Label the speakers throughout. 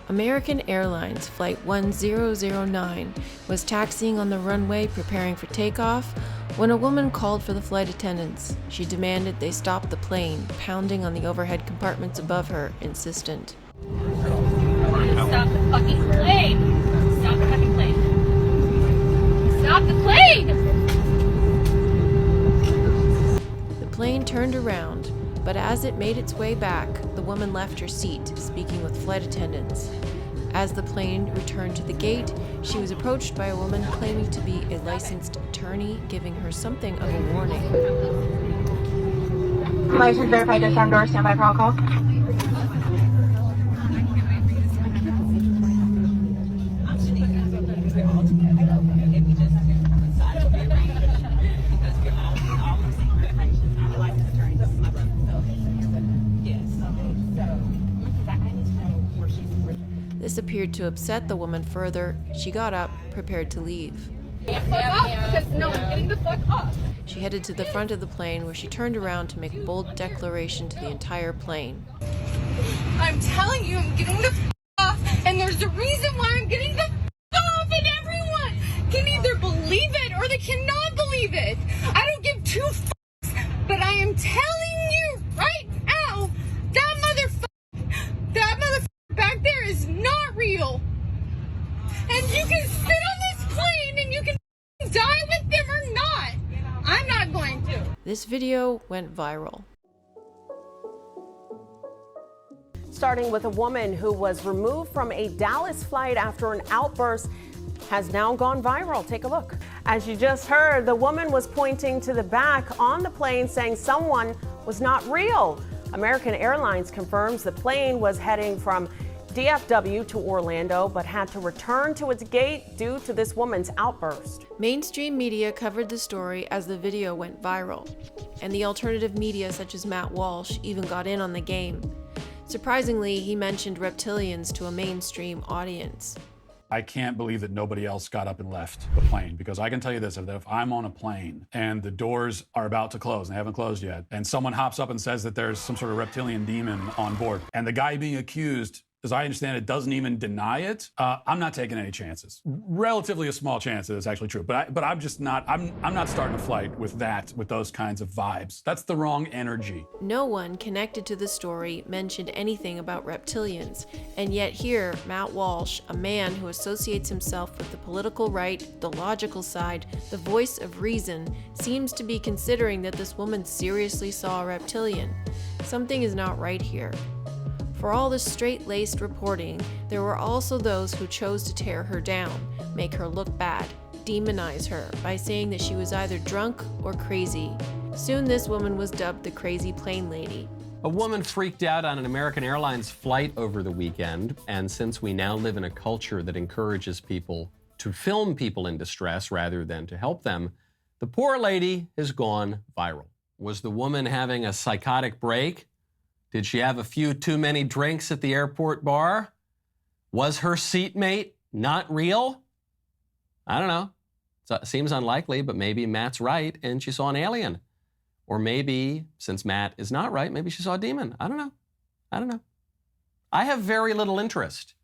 Speaker 1: American Airlines Flight 1009 was taxiing on the runway preparing for takeoff when a woman called for the flight attendants. She demanded they stop the plane, pounding on the overhead compartments above her, insistent.
Speaker 2: Stop the fucking plane! Stop the fucking plane! Stop the plane!
Speaker 1: The plane turned around, but as it made its way back, the woman left her seat, speaking with flight attendants. As the plane returned to the gate, she was approached by a woman claiming to be a licensed attorney, giving her something of a warning.
Speaker 3: License verified, disarm door, standby for all calls.
Speaker 1: This appeared to upset the woman further. She got up, prepared to leave.
Speaker 2: No, I'm getting the fuck off.
Speaker 1: She headed to the front of the plane where she turned around to make a bold declaration to the entire plane.
Speaker 2: I'm telling you, I'm getting the f off, and there's a reason why I'm getting the f off, and everyone can either believe it or they cannot believe it. I don't give two fucks, but I am telling you right now, that motherfucker back there is not real. And you can sit on this plane and you can die with them or not. I'm not going to.
Speaker 1: This video went viral.
Speaker 4: Starting with a woman who was removed from a Dallas flight after an outburst has now gone viral. Take a look. As you just heard, the woman was pointing to the back on the plane saying someone was not real. American Airlines confirms the plane was heading from DFW to Orlando, but had to return to its gate due to this woman's outburst.
Speaker 1: Mainstream media covered the story as the video went viral, and the alternative media such as Matt Walsh even got in on the game. Surprisingly, he mentioned reptilians to a mainstream audience.
Speaker 5: I can't believe that nobody else got up and left the plane, because I can tell you this, that if I'm on a plane and the doors are about to close and they haven't closed yet, and someone hops up and says that there's some sort of reptilian demon on board, and the guy being accused, as I understand it, doesn't even deny it, I'm not taking any chances. Relatively a small chance that it's actually true, but I'm just not, I'm not starting a flight with those kinds of vibes. That's the wrong energy.
Speaker 1: No one connected to the story mentioned anything about reptilians, and yet here, Matt Walsh, a man who associates himself with the political right, the logical side, the voice of reason, seems to be considering that this woman seriously saw a reptilian. Something is not right here. For all the straight-laced reporting, there were also those who chose to tear her down, make her look bad, demonize her by saying that she was either drunk or crazy. Soon this woman was dubbed the Crazy Plane Lady.
Speaker 6: A woman freaked out on an American Airlines flight over the weekend, and since we now live in a culture that encourages people to film people in distress rather than to help them, the poor lady has gone viral. Was the woman having a psychotic break? Did she have a few too many drinks at the airport bar? Was her seatmate not real? I don't know. It seems unlikely, but maybe Matt's right and she saw an alien. Or maybe, since Matt is not right, maybe she saw a demon. I don't know. I have very little interest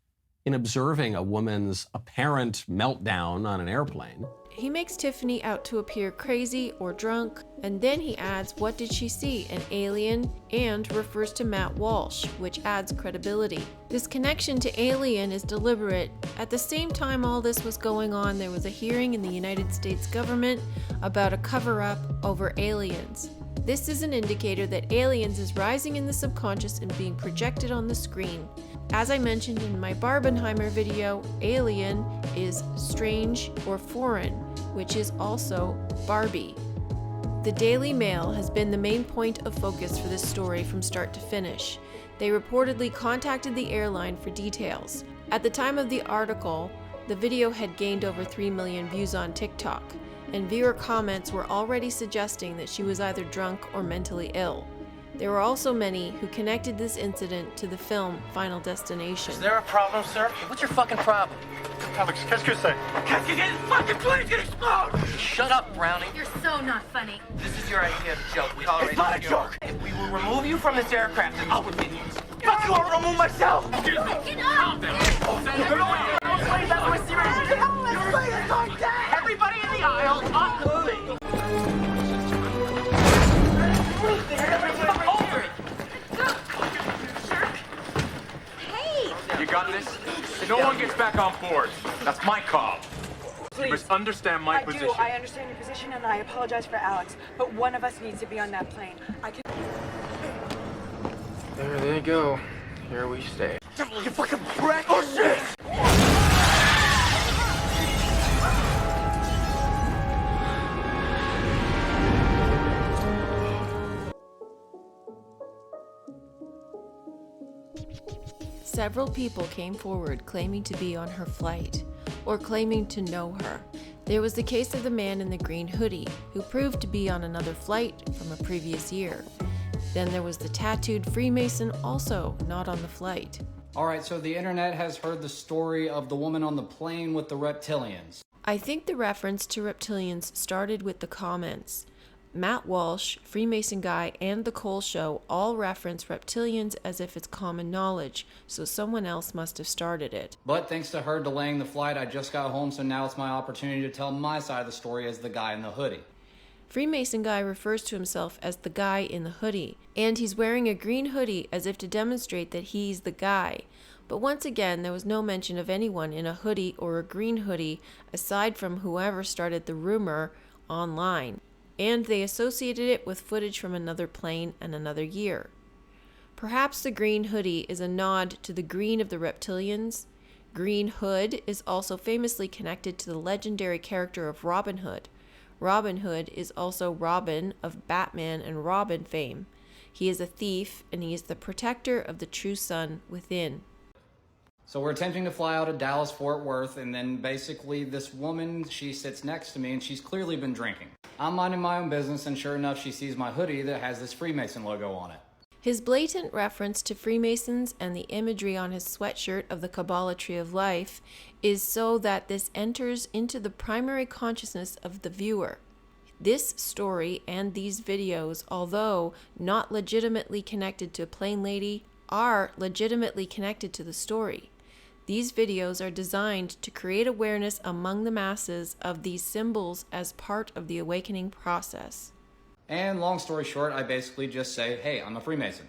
Speaker 6: in observing a woman's apparent meltdown on an airplane.
Speaker 1: He makes Tiffany out to appear crazy or drunk, and then he adds, what did she see, an alien, and refers to Matt Walsh, which adds credibility. This connection to alien is deliberate. At the same time all this was going on, there was a hearing in the United States government about a cover-up over aliens. This is an indicator that aliens is rising in the subconscious and being projected on the screen. As I mentioned in my Barbenheimer video, alien is strange or foreign, which is also Barbie. The Daily Mail has been the main point of focus for this story from start to finish. They reportedly contacted the airline for details. At the time of the article, the video had gained over 3 million views on TikTok, and viewer comments were already suggesting that she was either drunk or mentally ill. There were also many who connected this incident to the film Final Destination.
Speaker 7: Is there a problem, sir? What's your fucking problem?
Speaker 8: Alex, qu'est-ce que c'est?
Speaker 7: This fucking plane's gonna explode! Shut up, Brownie.
Speaker 2: You're so not funny.
Speaker 7: This is your idea of a joke. It's not a joke. If we will remove you from this aircraft, I'll remove you. But you will remove myself!
Speaker 2: Get up!
Speaker 7: Everybody in the aisle, up moving.
Speaker 8: You got this? No one gets back on board. That's my call. You must understand my position.
Speaker 9: I understand your position, and I apologize for Alex, but one of us needs to be on that plane.
Speaker 8: There they go. Here we stay.
Speaker 7: You fucking prick! Oh shit!
Speaker 1: Several people came forward claiming to be on her flight, or claiming to know her. There was the case of the man in the green hoodie, who proved to be on another flight from a previous year. Then there was the tattooed Freemason, also not on the flight.
Speaker 10: Alright, so the internet has heard the story of the woman on the plane with the reptilians.
Speaker 1: I think the reference to reptilians started with the comments. Matt Walsh, Freemason Guy, and The Cole Show all reference reptilians as if it's common knowledge, so someone else must have started it.
Speaker 10: But thanks to her delaying the flight, I just got home, so now it's my opportunity to tell my side of the story as the guy in the hoodie.
Speaker 1: Freemason Guy refers to himself as the guy in the hoodie, and he's wearing a green hoodie as if to demonstrate that he's the guy. But once again, there was no mention of anyone in a hoodie or a green hoodie aside from whoever started the rumor online, and they associated it with footage from another plane and another year. Perhaps the green hoodie is a nod to the green of the reptilians. Green Hood is also famously connected to the legendary character of Robin Hood. Robin Hood is also Robin of Batman and Robin fame. He is a thief, and he is the protector of the true sun within.
Speaker 10: So we're attempting to fly out of Dallas, Fort Worth, and then basically this woman, she sits next to me, and she's clearly been drinking. I'm minding my own business, and sure enough, she sees my hoodie that has this Freemason logo on it.
Speaker 1: His blatant reference to Freemasons and the imagery on his sweatshirt of the Kabbalah Tree of Life is so that this enters into the primary consciousness of the viewer. This story and these videos, although not legitimately connected to a plain lady, are legitimately connected to the story. These videos are designed to create awareness among the masses of these symbols as part of the awakening process.
Speaker 10: And long story short, I basically just say, hey, I'm a Freemason.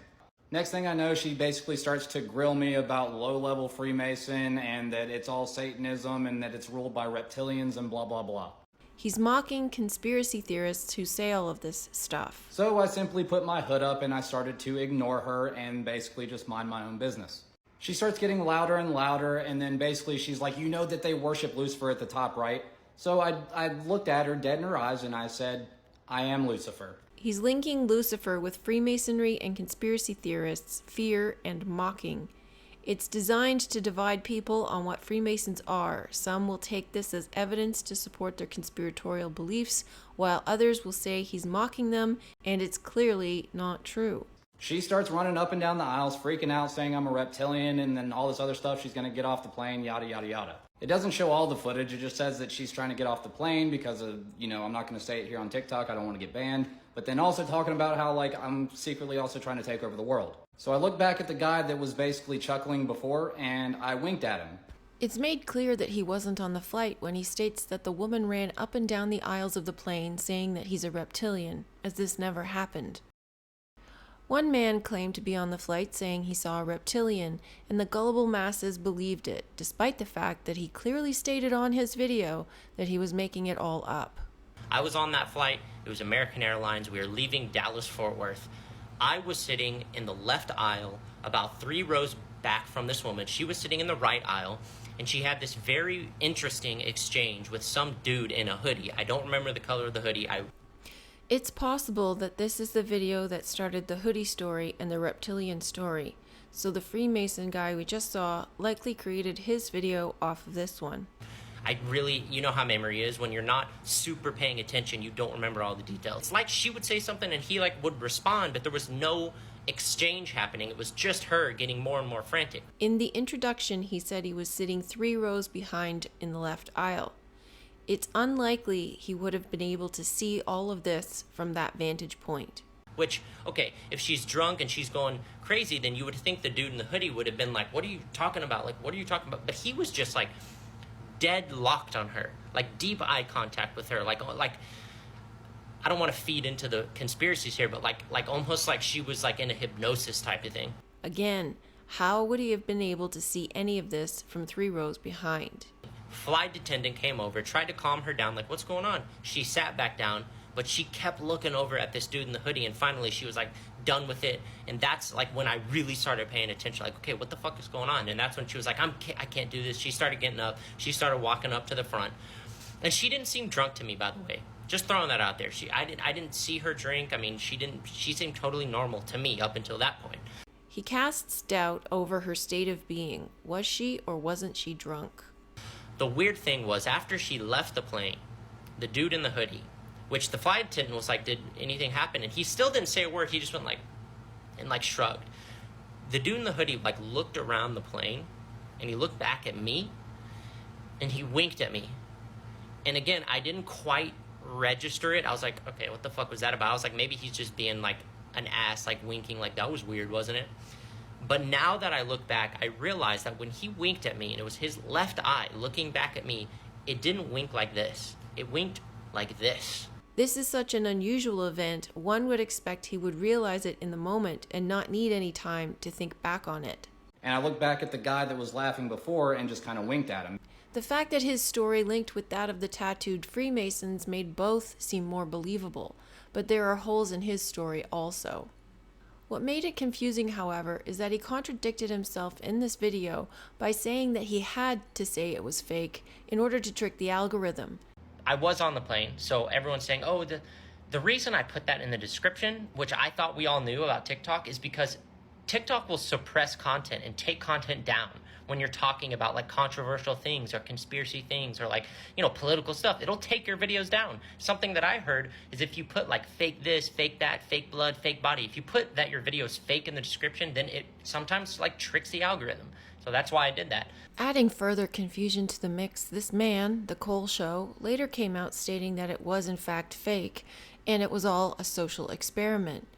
Speaker 10: Next thing I know, she basically starts to grill me about low-level Freemason and that it's all Satanism and that it's ruled by reptilians and blah, blah, blah.
Speaker 1: He's mocking conspiracy theorists who say all of this stuff.
Speaker 10: So I simply put my hood up and I started to ignore her and basically just mind my own business. She starts getting louder and louder, and then basically she's like, you know that they worship Lucifer at the top, right? So I looked at her dead in her eyes and I said, I am Lucifer.
Speaker 1: He's linking Lucifer with Freemasonry and conspiracy theorists, fear, and mocking. It's designed to divide people on what Freemasons are. Some will take this as evidence to support their conspiratorial beliefs, while others will say he's mocking them, and it's clearly not true.
Speaker 10: She starts running up and down the aisles, freaking out, saying I'm a reptilian, and then all this other stuff, she's gonna get off the plane, yada, yada, yada. It doesn't show all the footage, it just says that she's trying to get off the plane because of, I'm not gonna say it here on TikTok, I don't wanna get banned, but then also talking about how, I'm secretly also trying to take over the world. So I look back at the guy that was basically chuckling before, and I winked at him.
Speaker 1: It's made clear that he wasn't on the flight when he states that the woman ran up and down the aisles of the plane saying that he's a reptilian, as this never happened. One man claimed to be on the flight saying he saw a reptilian, and the gullible masses believed it, despite the fact that he clearly stated on his video that he was making it all up.
Speaker 11: I was on that flight. It was American Airlines. We were leaving Dallas, Fort Worth. I was sitting in the left aisle, about 3 rows back from this woman. She was sitting in the right aisle, and she had this very interesting exchange with some dude in a hoodie. I don't remember the color of the hoodie.
Speaker 1: It's possible that this is the video that started the hoodie story and the reptilian story, so the Freemason guy we just saw likely created his video off of this one.
Speaker 11: You know how memory is. When you're not super paying attention, you don't remember all the details. It's like she would say something and he would respond, but there was no exchange happening. It was just her getting more and more frantic.
Speaker 1: In the introduction, he said he was sitting 3 rows behind in the left aisle. It's unlikely he would have been able to see all of this from that vantage point.
Speaker 11: Which, okay, if she's drunk and she's going crazy, then you would think the dude in the hoodie would have been like, what are you talking about? Like, what are you talking about? But he was just like dead locked on her, like deep eye contact with her. Like I don't want to feed into the conspiracies here, but like almost like she was like in a hypnosis type of thing.
Speaker 1: Again, how would he have been able to see any of this from 3 rows behind?
Speaker 11: Flight attendant came over, tried to calm her down, like, what's going on? She sat back down, but she kept looking over at this dude in the hoodie, and finally she was like done with it. And that's like when I really started paying attention, like, okay, what the fuck is going on? And that's when she was like, I can't do this. She started getting up. She started walking up to the front, and she didn't seem drunk to me, by the way. Just throwing that out there. I didn't see her drink. I mean, she seemed totally normal to me up until that point.
Speaker 1: He casts doubt over her state of being. Was she or wasn't she drunk?
Speaker 11: The weird thing was, after she left the plane, the dude in the hoodie, which the flight attendant was like, did anything happen? And he still didn't say a word. He just went like, and like shrugged. The dude in the hoodie like looked around the plane, and he looked back at me, and he winked at me. And again, I didn't quite register it. I was like, okay, what the fuck was that about? I was like, maybe he's just being like an ass, like winking. Like, that was weird, wasn't it? But now that I look back, I realized that when he winked at me, and it was his left eye looking back at me, it didn't wink like this. It winked like this.
Speaker 1: This is such an unusual event, one would expect he would realize it in the moment and not need any time to think back on it.
Speaker 10: And I looked back at the guy that was laughing before and just kind of winked at him.
Speaker 1: The fact that his story linked with that of the tattooed Freemasons made both seem more believable, but there are holes in his story also. What made it confusing, however, is that he contradicted himself in this video by saying that he had to say it was fake in order to trick the algorithm.
Speaker 11: I was on the plane, so everyone's saying, oh, the reason I put that in the description, which I thought we all knew about TikTok, is because TikTok will suppress content and take content down when you're talking about like controversial things or conspiracy things or like, you know, political stuff. It'll take your videos down. Something that I heard is if you put like fake this, fake that, fake blood, fake body, if you put that your video is fake in the description, then it sometimes like tricks the algorithm. So that's why I did that.
Speaker 1: Adding further confusion to the mix, this man, The Cole Show, later came out stating that it was in fact fake and it was all a social experiment.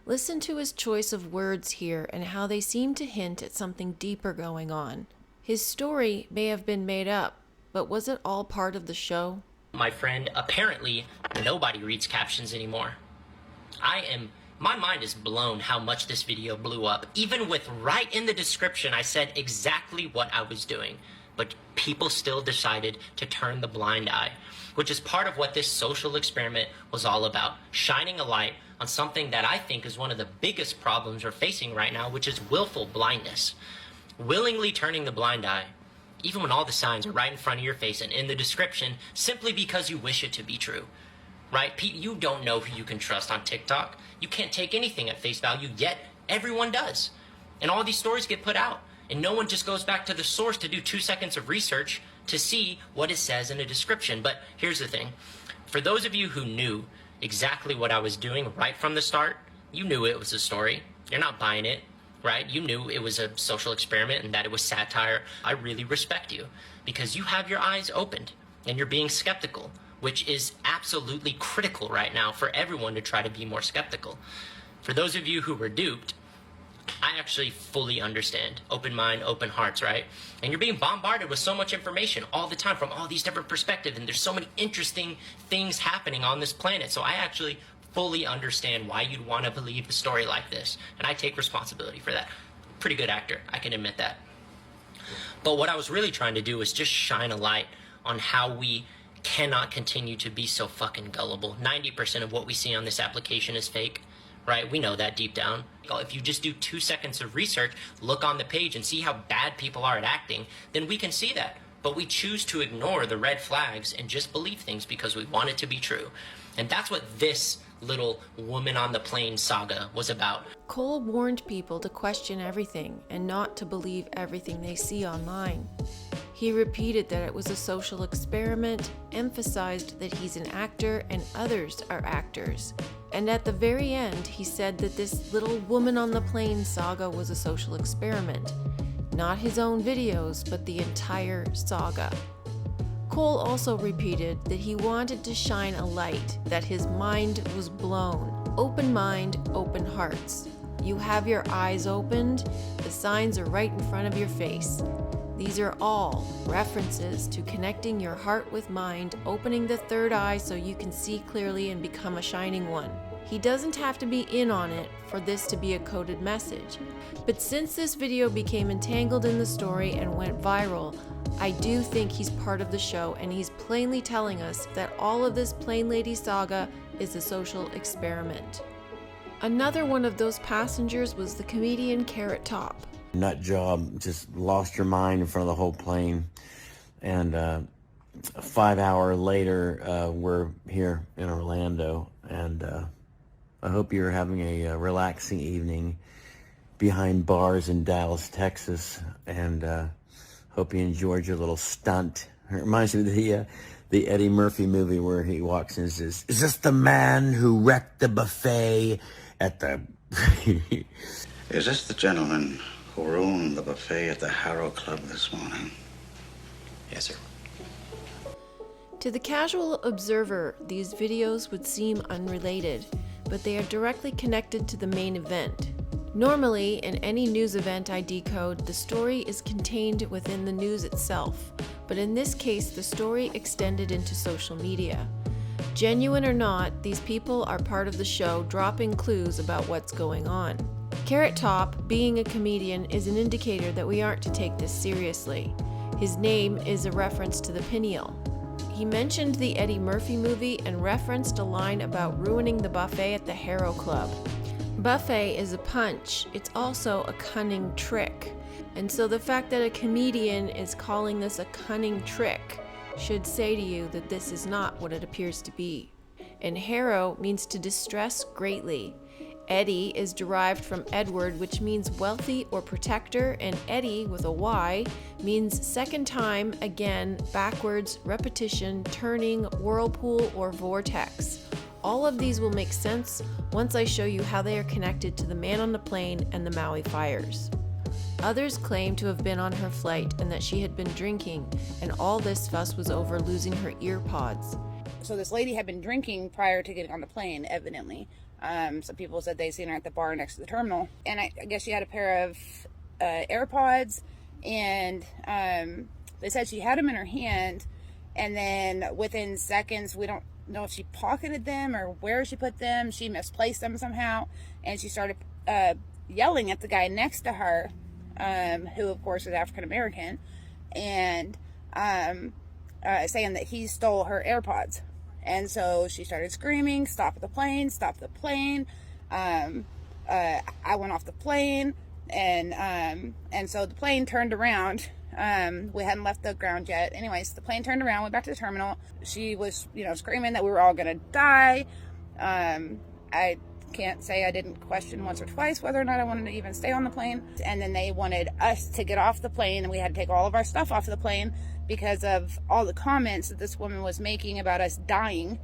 Speaker 1: Listen to his choice of words here and how they seem to hint at something deeper going on. His story may have been made up, but was it all part of the show?
Speaker 11: My friend, apparently nobody reads captions anymore. My mind is blown how much this video blew up. Even with right in the description, I said exactly what I was doing. But people still decided to turn the blind eye, which is part of what this social experiment was all about. Shining a light on something that I think is one of the biggest problems we're facing right now, which is willful blindness. Willingly turning the blind eye, even when all the signs are right in front of your face and in the description, simply because you wish it to be true. Right? You don't know who you can trust on TikTok. You can't take anything at face value, yet everyone does. And all these stories get put out, and no one just goes back to the source to do 2 seconds of research to see what it says in a description. But here's the thing. For those of you who knew exactly what I was doing right from the start, you knew it was a story. You're not buying it, right? You knew it was a social experiment and that it was satire. I really respect you because you have your eyes opened and you're being skeptical, which is absolutely critical right now for everyone to try to be more skeptical. For those of you who were duped, I actually fully understand. Open mind, open hearts, right? And you're being bombarded with so much information all the time from all these different perspectives, and there's so many interesting things happening on this planet. So I actually fully understand why you'd want to believe a story like this, and I take responsibility for that. Pretty good actor, I can admit that. But what I was really trying to do was just shine a light on how we cannot continue to be so fucking gullible. 90% of what we see on this application is fake, right? We know that deep down. If you just do 2 seconds of research, look on the page and see how bad people are at acting, then we can see that. But we choose to ignore the red flags and just believe things because we want it to be true. And that's what this little woman on the plane saga was about.
Speaker 1: Cole warned people to question everything and not to believe everything they see online. He repeated that it was a social experiment, emphasized that he's an actor and others are actors. And at the very end, he said that this little woman on the plane saga was a social experiment. Not his own videos, but the entire saga. Cole also repeated that he wanted to shine a light, that his mind was blown. open mind, open hearts. You have your eyes opened, the signs are right in front of your face. These are all references to connecting your heart with mind, opening the third eye so you can see clearly and become a shining one. He doesn't have to be in on it for this to be a coded message. But since this video became entangled in the story and went viral, I do think he's part of the show, and he's plainly telling us that all of this Plane Lady saga is a social experiment. Another one of those passengers was the comedian Carrot Top.
Speaker 12: Nut job, just lost your mind in front of the whole plane. And 5 hours later, we're here in Orlando, and I hope you're having a relaxing evening behind bars in Dallas, Texas, and hope you enjoyed your little stunt. It reminds me of the Eddie Murphy movie where he walks in and says, "Is this the man who wrecked the buffet at the..."
Speaker 13: Is this the gentleman who ruined the buffet at the Harrow Club this morning?
Speaker 11: Yes, sir.
Speaker 1: To the casual observer, these videos would seem unrelated, but they are directly connected to the main event. Normally, in any news event I decode, the story is contained within the news itself, but in this case, the story extended into social media. Genuine or not, these people are part of the show, dropping clues about what's going on. Carrot Top, being a comedian, is an indicator that we aren't to take this seriously. His name is a reference to the pineal. He mentioned the Eddie Murphy movie and referenced a line about ruining the buffet at the Harrow Club. Buffet is a punch. It's also a cunning trick. And so the fact that a comedian is calling this a cunning trick should say to you that this is not what it appears to be. And Harrow means to distress greatly. Eddie is derived from Edward, which means wealthy or protector, and Eddie with a Y means second time, again, backwards, repetition, turning, whirlpool, or vortex. All of these will make sense once I show you how they are connected to the man on the plane and the Maui fires. Others claim to have been on her flight and that she had been drinking, and all this fuss was over losing her ear pods.
Speaker 14: So this lady had been drinking prior to getting on the plane, evidently. Some people said they'd seen her at the bar next to the terminal. And I guess she had a pair of AirPods, and they said she had them in her hand, and then within seconds, we don't know if she pocketed them or where she put them. She misplaced them somehow, and she started yelling at the guy next to her, who of course is African American, and saying that he stole her AirPods. And so she started screaming, "Stop the plane, stop the plane." I went off the plane, and so the plane turned around. We hadn't left the ground yet. Anyways, the plane turned around, went back to the terminal. She was, screaming that we were all gonna die. I can't say I didn't question once or twice whether or not I wanted to even stay on the plane. And then they wanted us to get off the plane, and we had to take all of our stuff off the plane because of all the comments that this woman was making about us dying.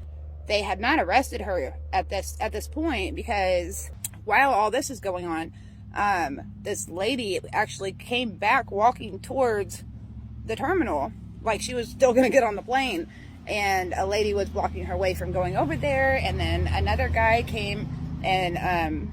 Speaker 14: They had not arrested her at this point, because while all this is going on, this lady actually came back walking towards the terminal like she was still going to get on the plane, and a lady was blocking her way from going over there. And then another guy came, and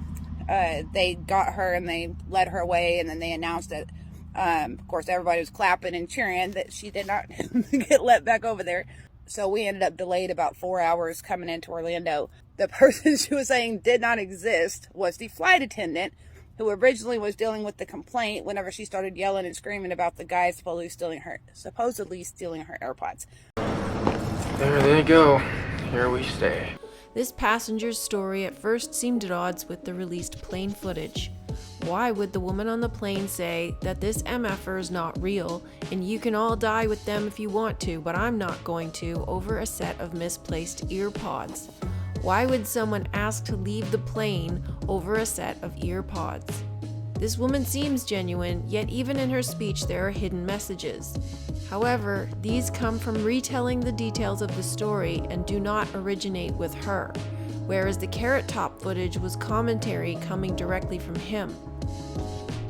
Speaker 14: they got her and they led her away, and then they announced that of course everybody was clapping and cheering that she did not get let back over there. So we ended up delayed about 4 hours coming into Orlando. The person she was saying did not exist was the flight attendant, who originally was dealing with the complaint whenever she started yelling and screaming about the guy supposedly stealing her AirPods.
Speaker 15: There they go. Here we stay.
Speaker 1: This passenger's story at first seemed at odds with the released plane footage. Why would the woman on the plane say that this MFer is not real and you can all die with them if you want to, but I'm not going to, over a set of misplaced ear pods? Why would someone ask to leave the plane over a set of ear pods? This woman seems genuine, yet even in her speech there are hidden messages. However, these come from retelling the details of the story and do not originate with her, whereas the Carrot Top footage was commentary coming directly from him.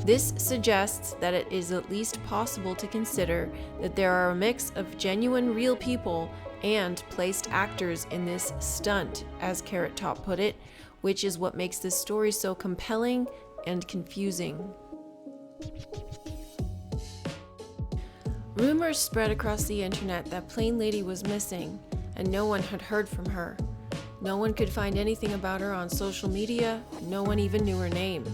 Speaker 1: This suggests that it is at least possible to consider that there are a mix of genuine real people and placed actors in this stunt, as Carrot Top put it, which is what makes this story so compelling and confusing. Rumors spread across the internet that Plane Lady was missing, and no one had heard from her. No one could find anything about her on social media, no one even knew her name.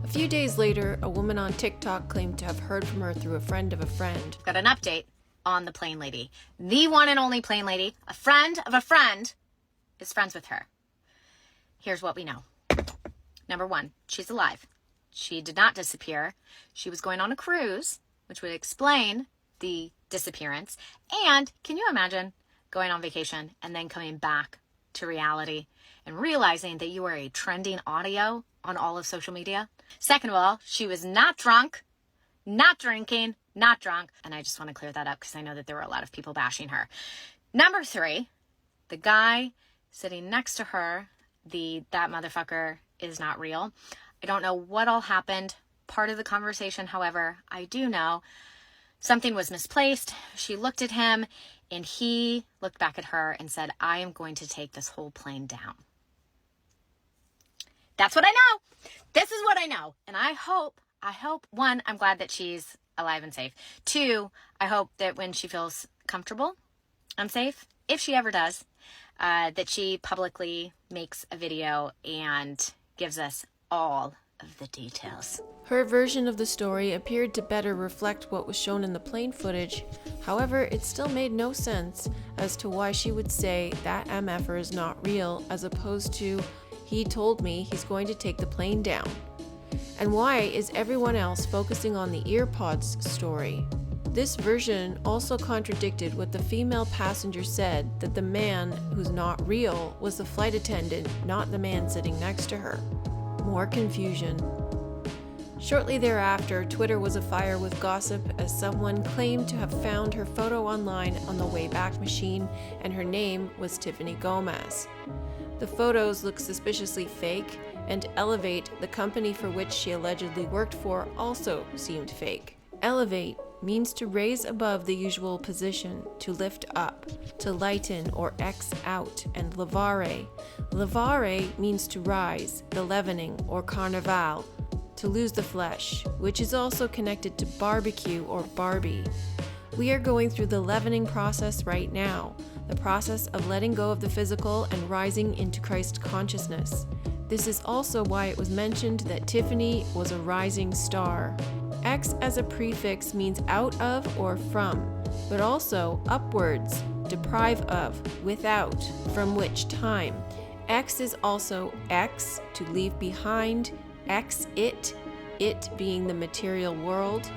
Speaker 1: A few days later, a woman on TikTok claimed to have heard from her through a friend of a friend.
Speaker 16: Got an update on the Plane Lady. The one and only Plane Lady, a friend of a friend, is friends with her. Here's what we know. Number one, she's alive. She did not disappear. She was going on a cruise, which would explain the disappearance. And can you imagine going on vacation and then coming back to reality and realizing that you are a trending audio on all of social media? Second of all, she was not drunk, not drinking, not drunk. And I just want to clear that up because I know that there were a lot of people bashing her. Number three, the guy sitting next to her, that motherfucker is not real. I don't know what all happened. Part of the conversation, however, I do know something was misplaced. She looked at him and he looked back at her and said, I am going to take this whole plane down. That's what I know. This is what I know. And I hope, one, I'm glad that she's alive and safe. Two, I hope that when she feels comfortable and safe, if she ever does, that she publicly makes a video and gives us all of the details.
Speaker 1: Her version of the story appeared to better reflect what was shown in the plane footage. However, it still made no sense as to why she would say that MFer is not real, as opposed to, he told me he's going to take the plane down. And why is everyone else focusing on the earpods story? This version also contradicted what the female passenger said, that the man who's not real was the flight attendant, not the man sitting next to her. More confusion. Shortly thereafter, Twitter was afire with gossip as someone claimed to have found her photo online on the Wayback Machine, and her name was Tiffany Gomas. The photos look suspiciously fake, and Elevate, the company for which she allegedly worked for, also seemed fake. Elevate means to raise above the usual position, to lift up, to lighten or X out, and levare. Levare means to rise, the leavening or carnival, to lose the flesh, which is also connected to barbecue or Barbie. We are going through the leavening process right now, the process of letting go of the physical and rising into Christ consciousness. This is also why it was mentioned that Tiffany was a rising star. X as a prefix means out of or from, but also upwards, deprive of, without, from which time. X is also X, to leave behind, X it being the material world.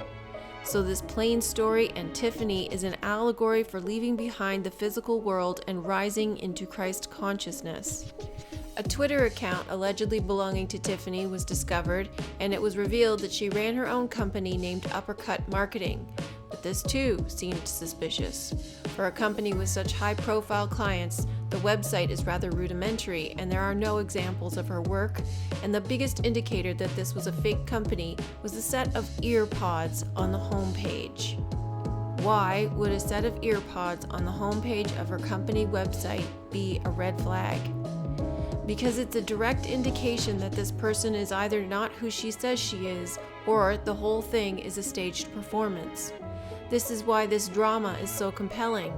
Speaker 1: So this plain story and Tiffany is an allegory for leaving behind the physical world and rising into Christ consciousness. A Twitter account allegedly belonging to Tiffany was discovered, and it was revealed that she ran her own company named Uppercut Marketing. But this too seemed suspicious. For a company with such high-profile clients, the website is rather rudimentary and there are no examples of her work, and the biggest indicator that this was a fake company was the set of earpods on the homepage. Why would a set of earpods on the homepage of her company website be a red flag? Because it's a direct indication that this person is either not who she says she is, or the whole thing is a staged performance. This is why this drama is so compelling.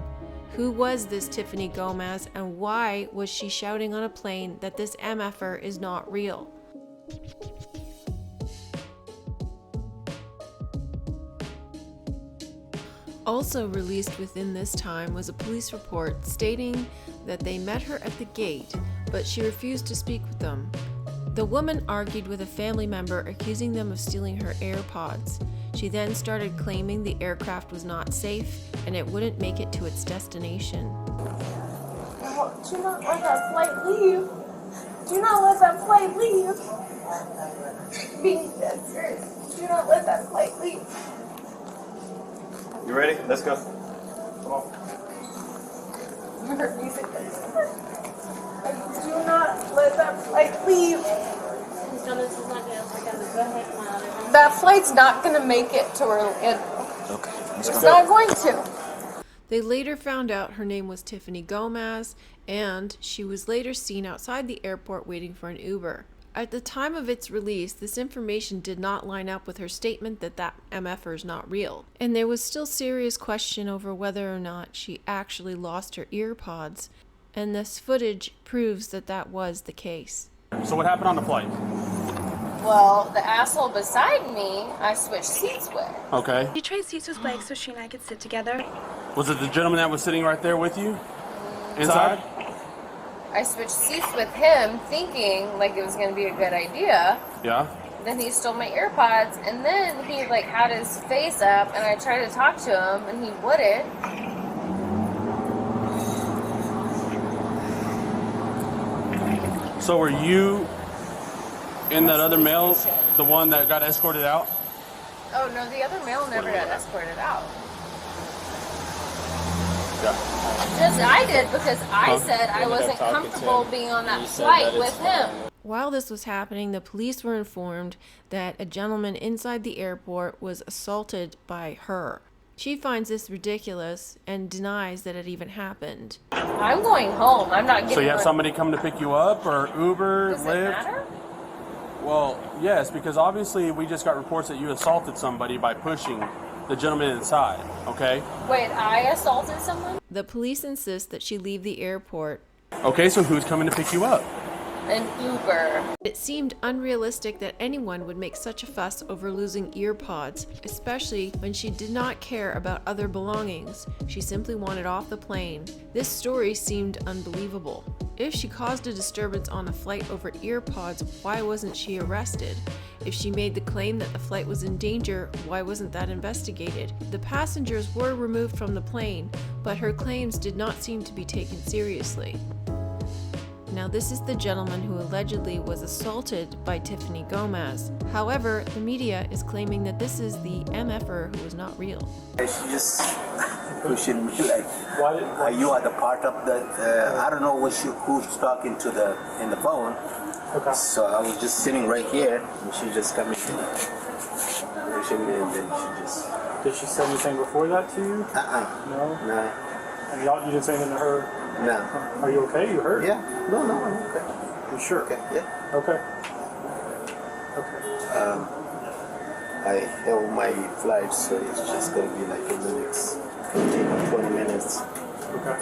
Speaker 1: Who was this Tiffany Gomas, and why was she shouting on a plane that this MFer is not real? Also released within this time was a police report stating that they met her at the gate, but she refused to speak with them. The woman argued with a family member, accusing them of stealing her AirPods. She then started claiming the aircraft was not safe and it wouldn't make it to its destination.
Speaker 2: No, do not let that flight leave. Do not let that flight leave. Being dead serious. Do not let that flight leave.
Speaker 17: You ready? Let's go. Come on.
Speaker 2: You heard me say this. Do not let that flight leave. That flight's not going to make it to Orlando.
Speaker 17: Okay.
Speaker 2: It's not going to.
Speaker 1: They later found out her name was Tiffany Gomas, and she was later seen outside the airport waiting for an Uber. At the time of its release, this information did not line up with her statement that MFer is not real, and there was still serious question over whether or not she actually lost her earpods, and this footage proves that that was the case.
Speaker 17: So what happened on the flight?
Speaker 2: Well, the asshole beside me, I switched seats with.
Speaker 17: Okay.
Speaker 9: You traded seats with Blake so she and I could sit together.
Speaker 17: Was it the gentleman that was sitting right there with you? Inside?
Speaker 2: I switched seats with him thinking like it was going to be a good idea.
Speaker 17: Yeah.
Speaker 2: Then he stole my earpods, and then he like had his face up, and I tried to talk to him, and he wouldn't.
Speaker 17: So were you in that other male, the one that got escorted out?
Speaker 2: Oh no, the other male never got escorted out.
Speaker 17: Yeah.
Speaker 2: Just I did because I said I wasn't comfortable being on that flight with him.
Speaker 1: While this was happening, the police were informed that a gentleman inside the airport was assaulted by her. She finds this ridiculous and denies that it even happened.
Speaker 2: I'm going home. I'm not getting.
Speaker 17: So you have somebody come to pick you up, or Uber,
Speaker 2: Does it
Speaker 17: Lyft?
Speaker 2: matter?
Speaker 17: Well, yes, because obviously we just got reports that you assaulted somebody by pushing the gentleman inside, okay?
Speaker 2: Wait, I assaulted someone?
Speaker 1: The police insist that she leave the airport.
Speaker 17: Okay, so who's coming to pick you up?
Speaker 2: An Uber.
Speaker 1: It seemed unrealistic that anyone would make such a fuss over losing earpods, especially when she did not care about other belongings. She simply wanted off the plane. This story seemed unbelievable. If she caused a disturbance on a flight over earpods, why wasn't she arrested? If she made the claim that the flight was in danger, why wasn't that investigated? The passengers were removed from the plane, but her claims did not seem to be taken seriously. Now, this is the gentleman who allegedly was assaulted by Tiffany Gomas. However, the media is claiming that this is the MFer who was not real.
Speaker 18: She just pushing me like, you are the part of the, I don't know who's talking to in the phone. Okay. So I was just sitting right here, and she just coming to me, pushing me, and then she just...
Speaker 17: Did she say anything before that to you?
Speaker 18: No? No.
Speaker 17: And you didn't say anything to her?
Speaker 18: No.
Speaker 17: Are you okay? You hurt?
Speaker 18: Yeah. No, I'm okay.
Speaker 17: You sure?
Speaker 18: Okay, yeah.
Speaker 17: Okay.
Speaker 18: I have my flight, so it's just going to be like in the next 20 minutes. Okay.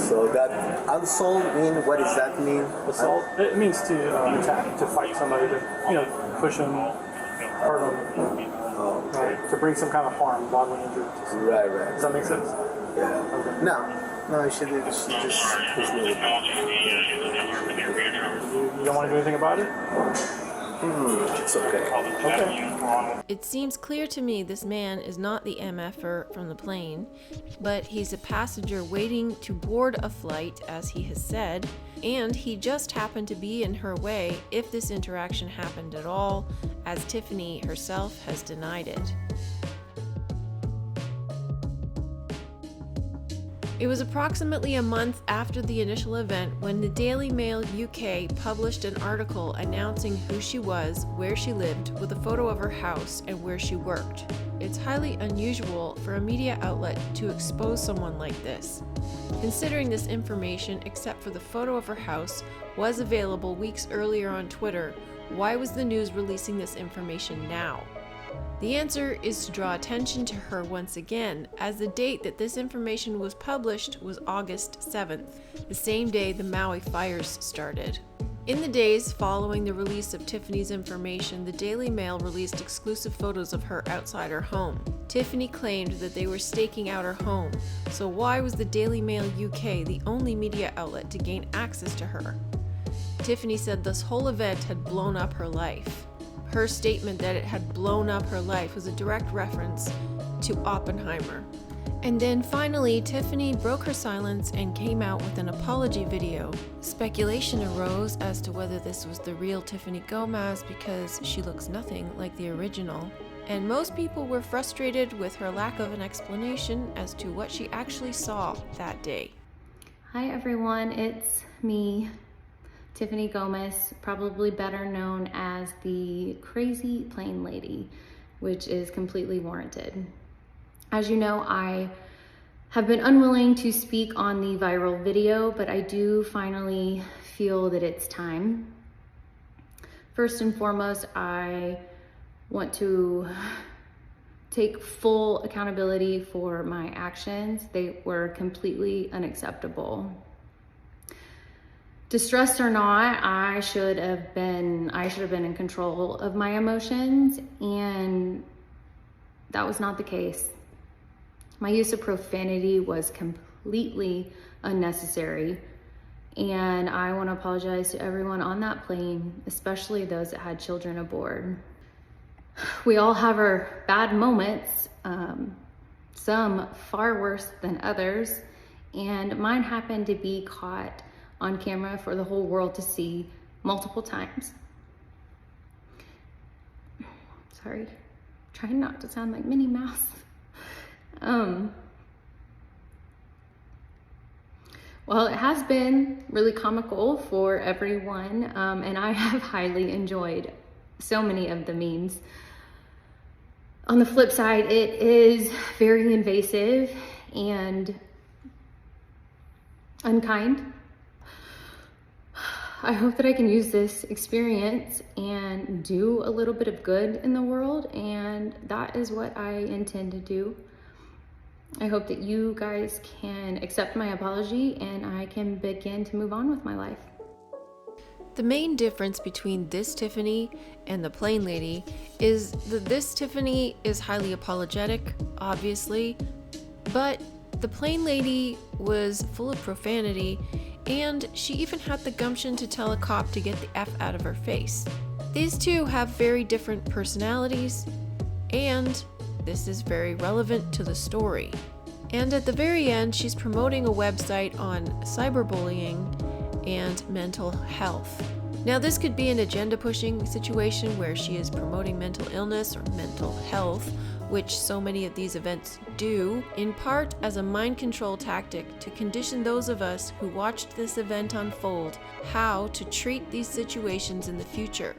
Speaker 18: So that assault mean, what does that mean?
Speaker 17: Assault? It means to attack, to fight somebody, to push them, hurt them.
Speaker 18: Oh, okay.
Speaker 17: Right? To bring some kind of harm, bodily injury.
Speaker 18: Right.
Speaker 17: Does that make sense?
Speaker 18: Yeah. Okay. No, she just pushed me.
Speaker 17: You don't want to do anything about it?
Speaker 18: It's okay.
Speaker 17: Okay.
Speaker 1: It seems clear to me this man is not the MFer from the plane, but he's a passenger waiting to board a flight, as he has said, and he just happened to be in her way if this interaction happened at all, as Tiffany herself has denied it. It was approximately a month after the initial event when the Daily Mail UK published an article announcing who she was, where she lived, with a photo of her house and where she worked. It's highly unusual for a media outlet to expose someone like this. Considering this information, except for the photo of her house, was available weeks earlier on Twitter, why was the news releasing this information now? The answer is to draw attention to her once again, as the date that this information was published was August 7th, the same day the Maui fires started. In the days following the release of Tiffany's information, the Daily Mail released exclusive photos of her outside her home. Tiffany claimed that they were staking out her home, so why was the Daily Mail UK the only media outlet to gain access to her? Tiffany said this whole event had blown up her life. Her statement that it had blown up her life was a direct reference to Oppenheimer. And then finally, Tiffany broke her silence and came out with an apology video. Speculation arose as to whether this was the real Tiffany Gomas because she looks nothing like the original. And most people were frustrated with her lack of an explanation as to what she actually saw that day.
Speaker 19: Hi everyone, it's me, Tiffany Gomas, probably better known as the Crazy Plane Lady, which is completely warranted. As you know, I have been unwilling to speak on the viral video, but I do finally feel that it's time. First and foremost, I want to take full accountability for my actions. They were completely unacceptable. Distressed or not, I should have been in control of my emotions, and that was not the case. My use of profanity was completely unnecessary, and I want to apologize to everyone on that plane, especially those that had children aboard. We all have our bad moments, some far worse than others, and mine happened to be caught on camera for the whole world to see multiple times. Sorry, trying not to sound like Minnie Mouse. Well, it has been really comical for everyone, and I have highly enjoyed so many of the memes. On the flip side, it is very invasive and unkind. I hope that I can use this experience and do a little bit of good in the world, and that is what I intend to do. I hope that you guys can accept my apology and I can begin to move on with my life.
Speaker 1: The main difference between this Tiffany and the Plain Lady is that this Tiffany is highly apologetic, obviously, but the Plain Lady was full of profanity, and she even had the gumption to tell a cop to get the F out of her face. These two have very different personalities, and this is very relevant to the story. And at the very end, she's promoting a website on cyberbullying and mental health. Now, this could be an agenda-pushing situation where she is promoting mental illness or mental health, which so many of these events do, in part as a mind control tactic to condition those of us who watched this event unfold how to treat these situations in the future.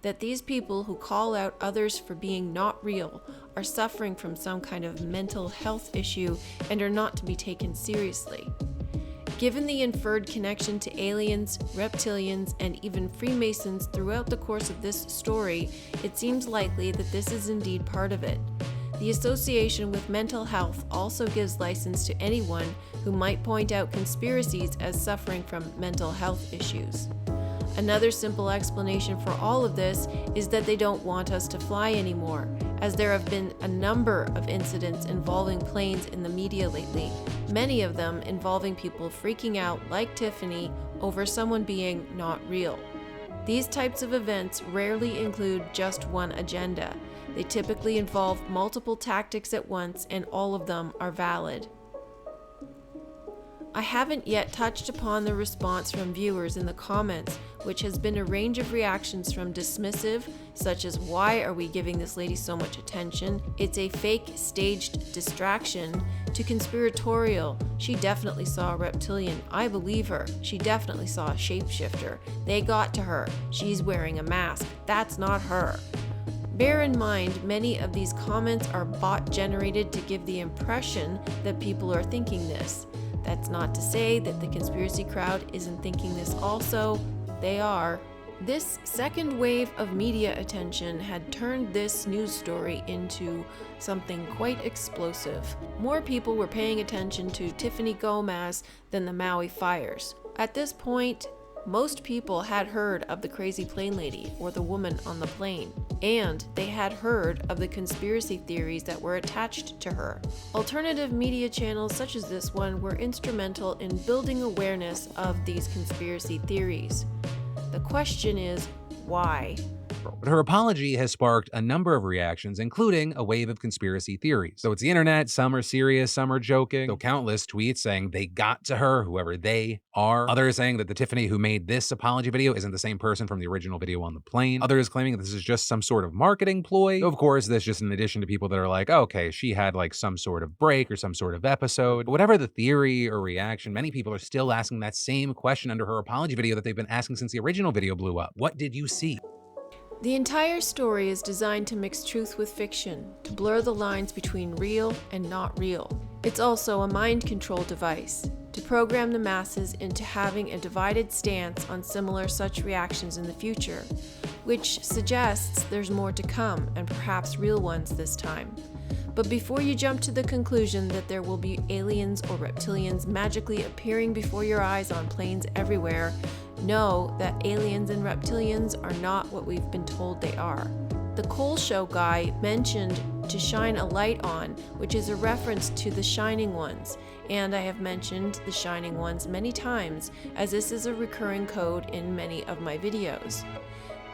Speaker 1: That these people who call out others for being not real are suffering from some kind of mental health issue and are not to be taken seriously. Given the inferred connection to aliens, reptilians, and even Freemasons throughout the course of this story, it seems likely that this is indeed part of it. The association with mental health also gives license to anyone who might point out conspiracies as suffering from mental health issues. Another simple explanation for all of this is that they don't want us to fly anymore, as there have been a number of incidents involving planes in the media lately, many of them involving people freaking out like Tiffany over someone being not real. These types of events rarely include just one agenda. They typically involve multiple tactics at once, and all of them are valid. I haven't yet touched upon the response from viewers in the comments, which has been a range of reactions from dismissive, such as "Why are we giving this lady so much attention? It's a fake, staged distraction," to conspiratorial, "She definitely saw a reptilian. I believe her. She definitely saw a shapeshifter. They got to her. She's wearing a mask. That's not her." Bear in mind, many of these comments are bot generated to give the impression that people are thinking this. That's not to say that the conspiracy crowd isn't thinking this also. They are. This second wave of media attention had turned this news story into something quite explosive. More people were paying attention to Tiffany Gomas than the Maui fires. At this point, most people had heard of the crazy plane lady or the woman on the plane, and they had heard of the conspiracy theories that were attached to her. Alternative media channels such as this one were instrumental in building awareness of these conspiracy theories. The question is, why?
Speaker 20: But her apology has sparked a number of reactions, including a wave of conspiracy theories. So it's the internet, some are serious, some are joking. So countless tweets saying they got to her, whoever they are. Others saying that the Tiffany who made this apology video isn't the same person from the original video on the plane. Others claiming that this is just some sort of marketing ploy. So of course, that's just in addition to people that are like, oh, okay, she had like some sort of break or some sort of episode. But whatever the theory or reaction, many people are still asking that same question under her apology video that they've been asking since the original video blew up. What did you see?
Speaker 1: The entire story is designed to mix truth with fiction, to blur the lines between real and not real. It's also a mind control device to program the masses into having a divided stance on similar such reactions in the future, which suggests there's more to come, and perhaps real ones this time. But before you jump to the conclusion that there will be aliens or reptilians magically appearing before your eyes on planes everywhere, know that aliens and reptilians are not what we've been told they are. The Cole Show guy mentioned to shine a light on, which is a reference to the Shining Ones, and I have mentioned the Shining Ones many times, as this is a recurring code in many of my videos.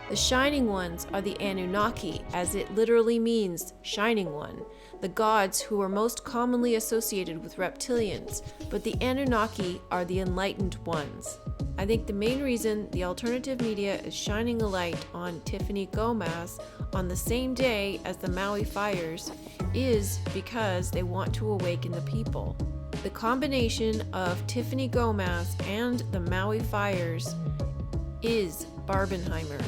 Speaker 1: The Shining Ones are the Anunnaki, as it literally means Shining One, the gods who are most commonly associated with reptilians, but the Anunnaki are the enlightened ones. I think the main reason the alternative media is shining a light on Tiffany Gomas on the same day as the Maui fires is because they want to awaken the people. The combination of Tiffany Gomas and the Maui fires is Barbenheimer.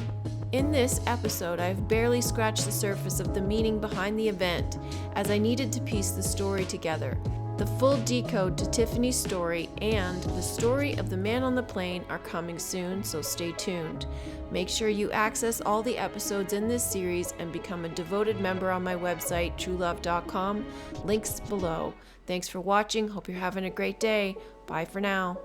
Speaker 1: In this episode, I've barely scratched the surface of the meaning behind the event, as I needed to piece the story together. The full decode to Tiffany's story and the story of the man on the plane are coming soon, so stay tuned. Make sure you access all the episodes in this series and become a devoted member on my website, TrueLove.com. Links below. Thanks for watching. Hope you're having a great day. Bye for now.